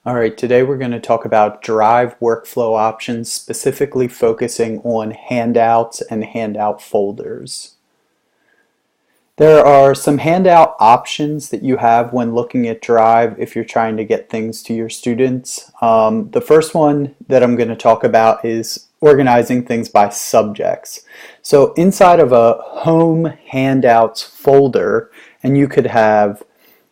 All right, today we're going to talk about Drive workflow options, specifically focusing on handouts and handout folders. There are some handout options that you have when looking at Drive if you're trying to get things to your students. The first one that I'm going to talk about is organizing things by subjects. So inside of a home handouts folder, and you could have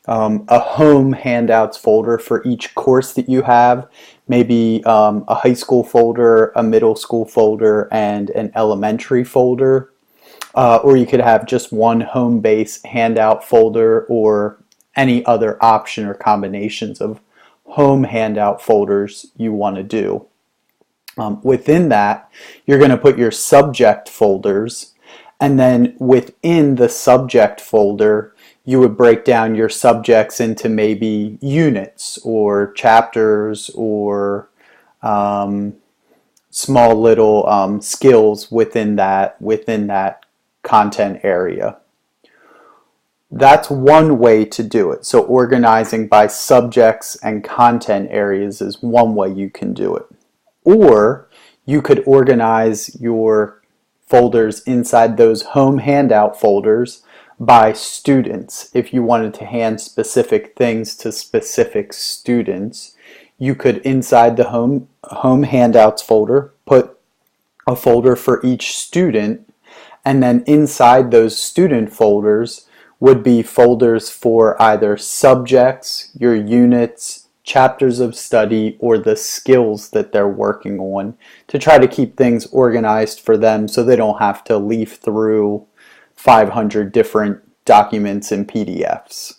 a home handouts folder for each course that you have, maybe a high school folder, a middle school folder, and an elementary folder. Or you could have just one home base handout folder or any other option or combinations of home handout folders you want to do. Within that, you're going to put your subject folders, and then within the subject folder, you would break down your subjects into maybe units or chapters or small little skills within that content area. That's one way to do it. So organizing by subjects and content areas is one way you can do it. Or you could organize your folders inside those home handout folders by students. If you wanted to hand specific things to specific students, you could, inside the home handouts folder, put a folder for each student, and then inside those student folders would be folders for either subjects, your units, chapters of study, or the skills that they're working on, to try to keep things organized for them so they don't have to leaf through 500 different documents and PDFs.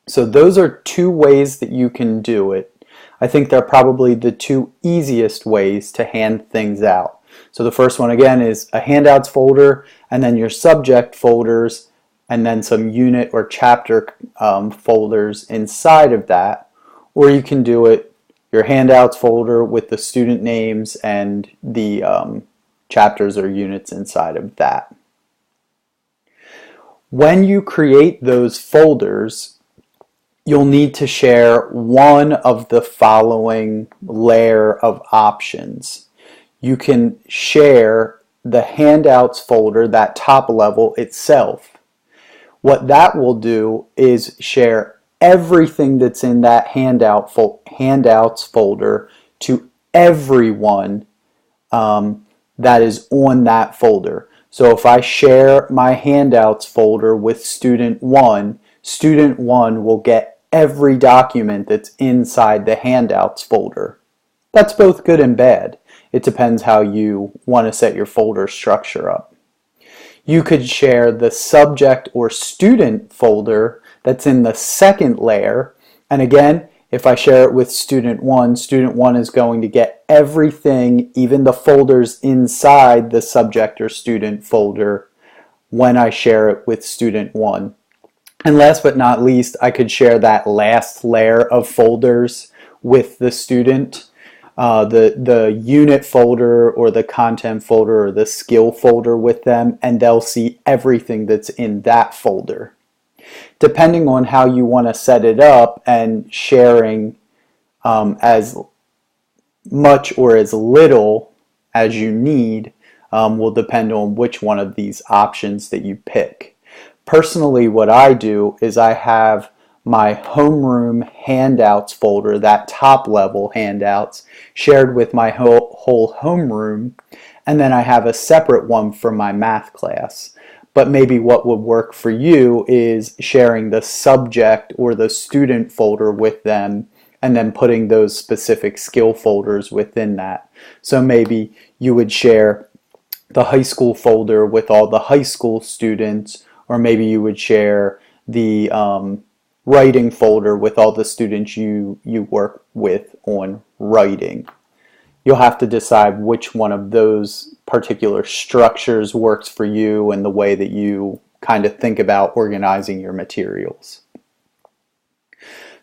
So those are two ways that you can do it. I think they're probably the two easiest ways to hand things out. So the first one again is a handouts folder, and then your subject folders, and then some unit or chapter folders inside of that. Or you can do it your handouts folder with the student names and the chapters or units inside of that. When you create those folders, you'll need to share one of the following layer of options. You can share the handouts folder, that top level itself. What that will do is share everything that's in that handouts folder to everyone that is on that folder. So if I share my handouts folder with student 1 will get every document that's inside the handouts folder. That's both good and bad. It depends how you want to set your folder structure up. You could share the subject or student folder that's in the second layer, and again, if I share it with student 1 is going to get everything, even the folders inside the subject or student folder, when I share it with student 1. And last but not least, I could share that last layer of folders with the student, the unit folder or the content folder or the skill folder with them, and they'll see everything that's in that folder. Depending on how you want to set it up, and sharing as much or as little as you need will depend on which one of these options that you pick. Personally, what I do is I have my homeroom handouts folder, that top level handouts, shared with my whole homeroom, and then I have a separate one for my math class. But maybe what would work for you is sharing the subject or the student folder with them, and then putting those specific skill folders within that. So maybe you would share the high school folder with all the high school students, or maybe you would share the writing folder with all the students you work with on writing. You'll have to decide which one of those particular structures works for you and the way that you kind of think about organizing your materials.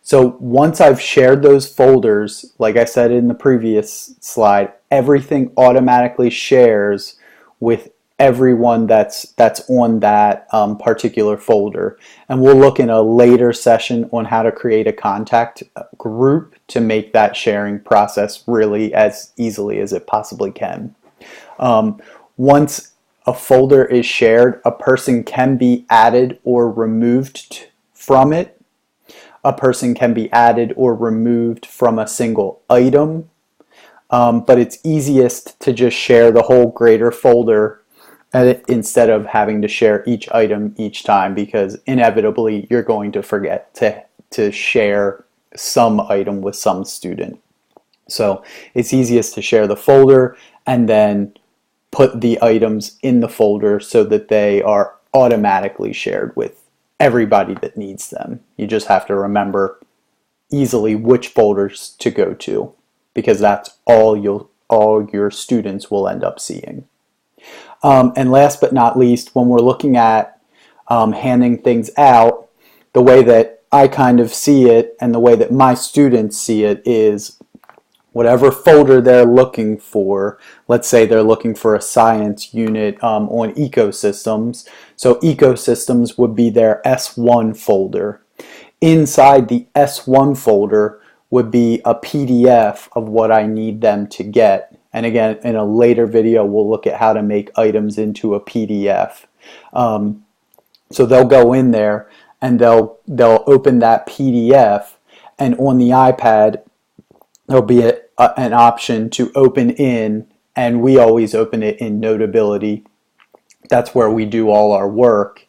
So once I've shared those folders, like I said in the previous slide, everything automatically shares with everyone that's on that particular folder. And we'll look in a later session on how to create a contact group to make that sharing process really as easily as it possibly can. Once a folder is shared, a person can be added or removed from it. A person can be added or removed from a single item, but it's easiest to just share the whole greater folder instead of having to share each item each time, because inevitably you're going to forget to share some item with some student. So it's easiest to share the folder and then put the items in the folder so that they are automatically shared with everybody that needs them. You just have to remember easily which folders to go to, because that's all your students will end up seeing. And last but not least, when we're looking at handing things out, the way that I kind of see it and the way that my students see it is whatever folder they're looking for. Let's say they're looking for a science unit on ecosystems. So ecosystems would be their S1 folder. Inside the S1 folder would be a PDF of what I need them to get. And again, in a later video, we'll look at how to make items into a PDF. So they'll go in there and they'll open that PDF, and on the iPad, there'll be an option to open in, and we always open it in Notability. That's where we do all our work.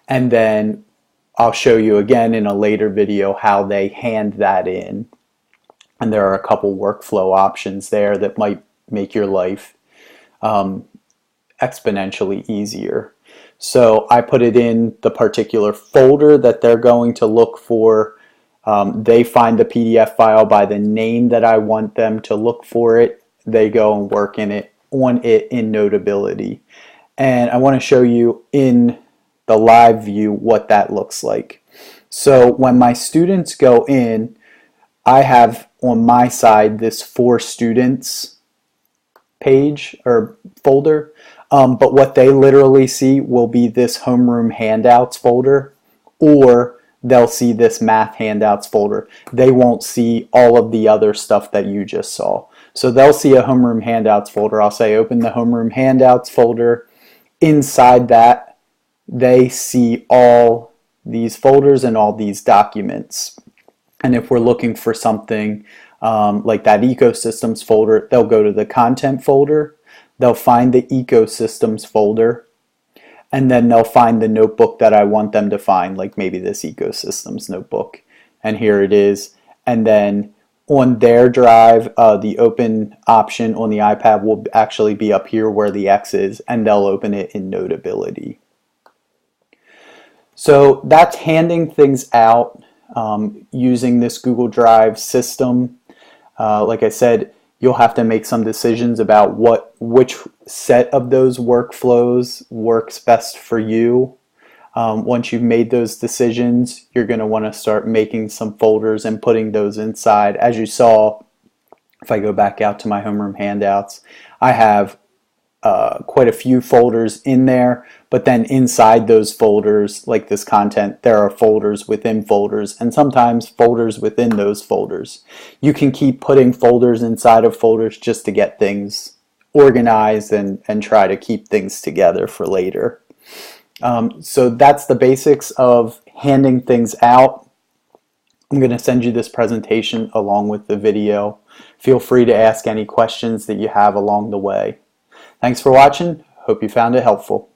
And then I'll show you again in a later video how they hand that in. And there are a couple workflow options there that might make your life exponentially easier. So I put it in the particular folder that they're going to look for. They find the PDF file by the name that I want them to look for it. They go and work on it in Notability. And I want to show you in the live view what that looks like. So when my students go in, I have on my side this For Students page or folder, but what they literally see will be this Homeroom Handouts folder, or they'll see this Math Handouts folder. They won't see all of the other stuff that you just saw. So they'll see a Homeroom Handouts folder. I'll say open the Homeroom Handouts folder. Inside that, they see all these folders and all these documents. And if we're looking for something like that ecosystems folder, they'll go to the content folder, they'll find the ecosystems folder, and then they'll find the notebook that I want them to find, like maybe this ecosystems notebook. And here it is. And then on their drive, the open option on the iPad will actually be up here where the X is, and they'll open it in Notability. So that's handing things out using this Google Drive system. Like I said, you'll have to make some decisions about which set of those workflows works best for you. Once you've made those decisions, you're going to want to start making some folders and putting those inside. As you saw, if I go back out to my Homeroom Handouts, I have quite a few folders in there, but then inside those folders, like this content, there are folders within folders, and sometimes folders within those folders. You can keep putting folders inside of folders just to get things organized and try to keep things together for later. So that's the basics of handing things out. I'm going to send you this presentation along with the video. Feel free to ask any questions that you have along the way. Thanks for watching. Hope you found it helpful.